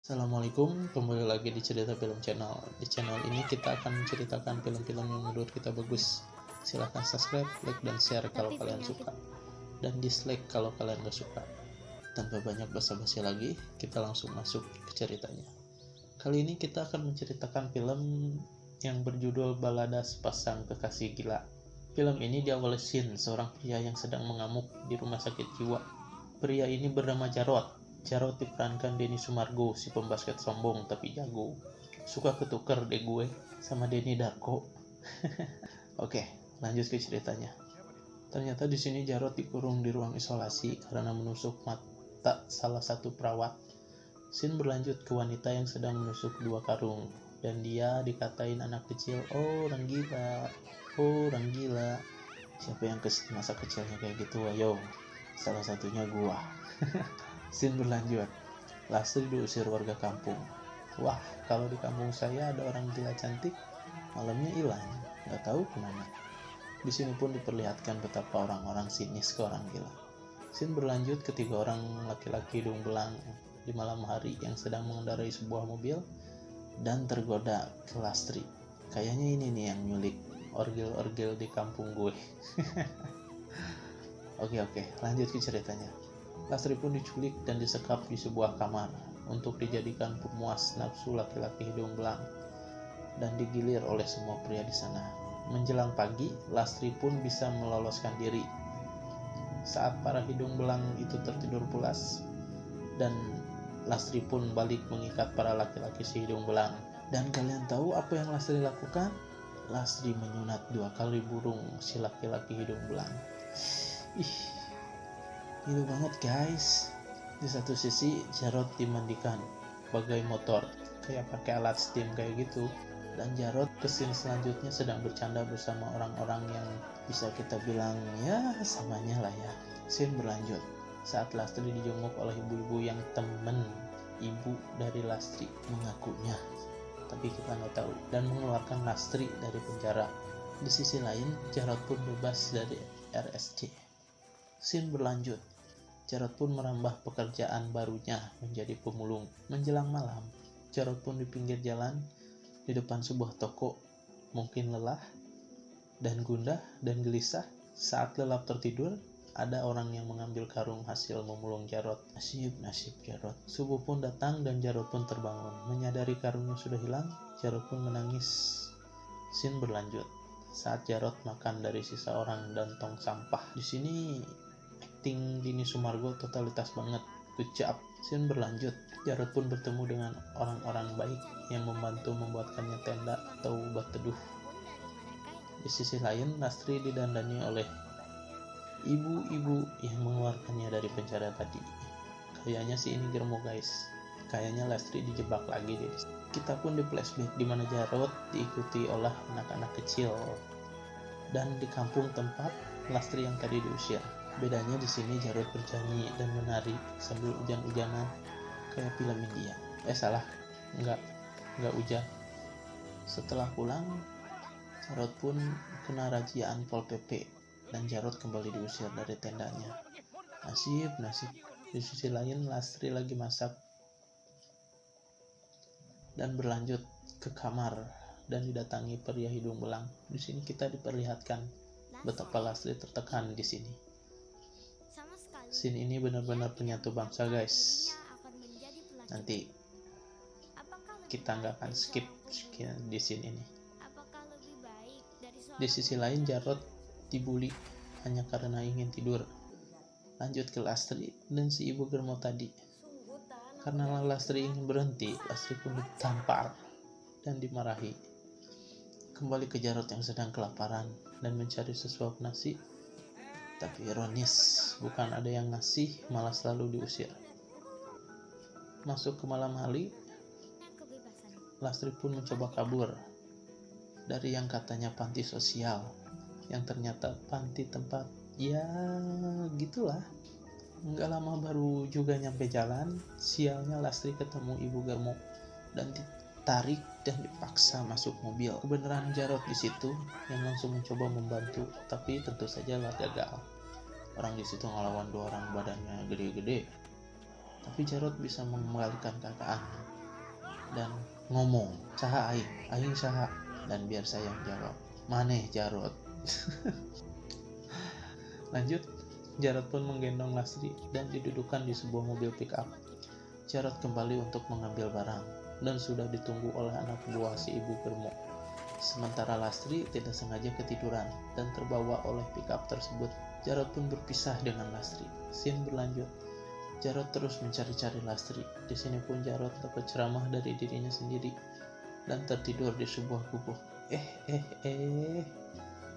Assalamualaikum, kembali lagi di Cerita Film Channel. Di channel ini kita akan menceritakan film-film yang menurut kita bagus. Silahkan subscribe, like, dan share kalau kalian suka, dan dislike kalau kalian gak suka. Tanpa banyak basa-basi lagi, kita langsung masuk ke ceritanya. Kali ini kita akan menceritakan film yang berjudul Balada Sepasang Kekasih Gila. Film ini diawali scene seorang pria yang sedang mengamuk di rumah sakit jiwa. Pria ini bernama Jarot. Jarot diperankan Denny Sumargo, si pembasket sombong tapi jago. Suka ketuker deh gue sama Denny Darko. Oke, lanjut ke ceritanya. Ternyata di sini Jarot dikurung di ruang isolasi karena menusuk mata salah satu perawat. Scene berlanjut ke wanita yang sedang menusuk dua karung, dan dia dikatain anak kecil, oh orang gila, oh orang gila. Siapa yang masa kecilnya kayak gitu, ayo. Salah satunya gua. Scene berlanjut. Lastri diusir warga kampung. Wah, kalau di kampung saya ada orang gila cantik, malamnya hilang, nggak tahu kemana. Di sini pun diperlihatkan betapa orang-orang sinis ke orang gila. Scene berlanjut ketiga orang laki-laki hidung belang di malam hari yang sedang mengendarai sebuah mobil dan tergoda ke Lastri. Kayaknya ini nih yang nyulik orgil-orgil di kampung gue. Oke, lanjut ke ceritanya. Lastri pun diculik dan disekap di sebuah kamar untuk dijadikan pemuas nafsu laki-laki hidung belang dan digilir oleh semua pria di sana. Menjelang pagi, Lastri pun bisa meloloskan diri. Saat para hidung belang itu tertidur pulas, dan Lastri pun balik mengikat para laki-laki si hidung belang. Dan kalian tahu apa yang Lastri lakukan? Lastri menyunat 2 kali burung si laki-laki hidung belang. Gila banget guys. Di satu sisi Jarot dimandikan bagai motor, kayak pakai alat steam kayak gitu, dan Jarot ke scene selanjutnya sedang bercanda bersama orang-orang yang bisa kita bilang ya samanya lah ya. Scene berlanjut saat Lastri dijenguk oleh ibu-ibu yang temen ibu dari Lastri mengakunya, tapi kita nggak tahu, dan mengeluarkan Lastri dari penjara. Di sisi lain Jarot pun bebas dari RSC. Scene berlanjut. Jarot pun merambah pekerjaan barunya menjadi pemulung. Menjelang malam, Jarot pun di pinggir jalan di depan sebuah toko. Mungkin lelah dan gundah dan gelisah saat lelap tertidur, ada orang yang mengambil karung hasil memulung Jarot. Nasib Jarot. Subuh pun datang dan Jarot pun terbangun. Menyadari karungnya sudah hilang, Jarot pun menangis. Scene berlanjut saat Jarot makan dari sisa orang dan tong sampah. Di sini acting Denny Sumargo totalitas banget, good job. Scene berlanjut. Jarot pun bertemu dengan orang-orang baik yang membantu membuatkannya tenda atau obat teduh. Di sisi lain, Lastri didandani oleh ibu-ibu yang mengeluarkannya dari penjara tadi. Kayaknya sih ini germo guys. Kayaknya Lastri dijebak lagi deh. Kita pun di flashback di mana Jarot diikuti oleh anak-anak kecil dan di kampung tempat Lastri yang tadi diusir. Bedanya di sini Jarot bernyanyi dan menari sambil hujan-hujanan kayak film India. Salah, nggak hujan. Setelah pulang, Jarot pun kena razziaan Pol PP dan Jarot kembali diusir dari tendanya. Nasib. Di sisi lain Lastri lagi masak dan berlanjut ke kamar dan didatangi pria hidung belang. Di sini kita diperlihatkan betapa Lastri tertekan di sini. Scene ini benar-benar penyatu bangsa guys. Nanti kita nggak akan skip di scene ini. Di sisi lain Jarot dibully hanya karena ingin tidur. Lanjut ke Lastri dan si ibu germo tadi. Karena Lastri ingin berhenti, Lastri pun ditampar dan dimarahi. Kembali ke Jarot yang sedang kelaparan dan mencari sesuap nasi. Tapi ironis, bukan ada yang ngasih, malah selalu diusir. Masuk ke malam hari, Lastri pun mencoba kabur dari yang katanya panti sosial, yang ternyata panti tempat ya gitulah. Nggak lama baru juga nyampe jalan, sialnya Lastri ketemu ibu germo dan ditarik dan dipaksa masuk mobil. Kebenaran Jarot di situ yang langsung mencoba membantu, tapi tentu saja lah gagal. Orang di situ ngelawan 2 orang badannya gede-gede, tapi Jarot bisa mengembalikan keadaan dan ngomong, "Saha aing saha?" Dan biar saya yang jawab, "Maneh Jarot." Lanjut, Jarot pun menggendong Lastri dan didudukan di sebuah mobil pick up. Jarot kembali untuk mengambil barang dan sudah ditunggu oleh anak buah si ibu Germo. Sementara Lastri tidak sengaja ketiduran dan terbawa oleh pick up tersebut. Jarot pun berpisah dengan Lastri. Scene berlanjut. Jarot terus mencari-cari Lastri. Di sini pun Jarot dapat ceramah dari dirinya sendiri dan tertidur di sebuah gubuk.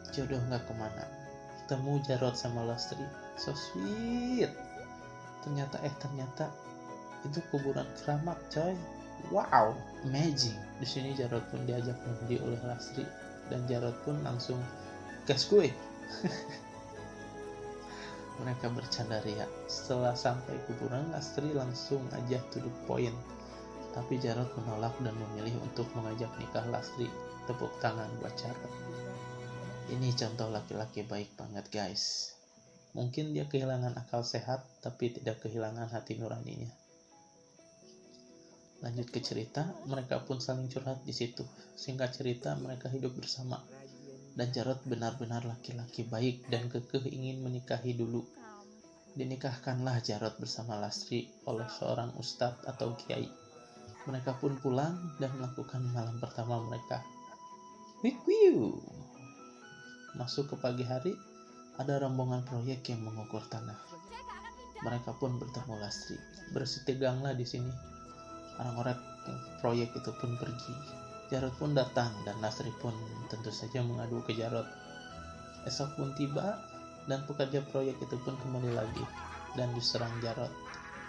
Jodoh nggak kemana. Ketemu Jarot sama Lastri, so sweet. Ternyata itu kuburan keramat, coy. Wow, amazing. Di sini Jarot pun diajak mandi oleh Lastri dan Jarot pun langsung gas gue. Mereka bercanda ria. Setelah sampai kuburan, Lastri langsung aja to the point. Tapi Jarot menolak dan memilih untuk mengajak nikah Lastri. Tepuk tangan buat Jarot. Ini contoh laki-laki baik banget, guys. Mungkin dia kehilangan akal sehat, tapi tidak kehilangan hati nuraninya. Lanjut ke cerita, mereka pun saling curhat di situ. Singkat cerita, mereka hidup bersama. Dan Jarot benar-benar laki-laki baik dan kekeh ingin menikahi dulu. Dinikahkanlah Jarot bersama Lastri oleh seorang ustadz atau kiai. Mereka pun pulang dan melakukan malam pertama mereka. Wiu. Masuk ke pagi hari, ada rombongan proyek yang mengukur tanah. Mereka pun bertemu Lastri. Bersih teganglah di sini. Orang-orang proyek itu pun pergi. Jarot pun datang dan Lastri pun tentu saja mengadu ke Jarot. Esok pun tiba dan pekerja proyek itu pun kembali lagi dan diserang Jarot,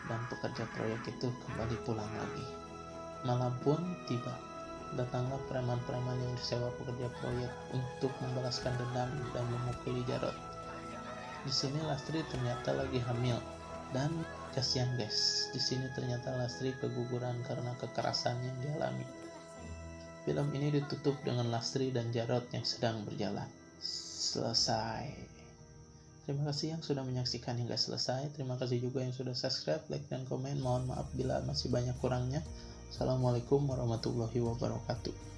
dan pekerja proyek itu kembali pulang lagi. Malam pun tiba. Datanglah preman-preman yang disewa pekerja proyek untuk membalaskan dendam dan memukuli Jarot. Di sini Lastri ternyata lagi hamil dan kasihan guys. Di sini ternyata Lastri keguguran karena kekerasan yang dialami. Film ini ditutup dengan Lastri dan Jarot yang sedang berjalan. Selesai. Terima kasih yang sudah menyaksikan hingga selesai. Terima kasih juga yang sudah subscribe, like, dan komen. Mohon maaf bila masih banyak kurangnya. Assalamualaikum warahmatullahi wabarakatuh.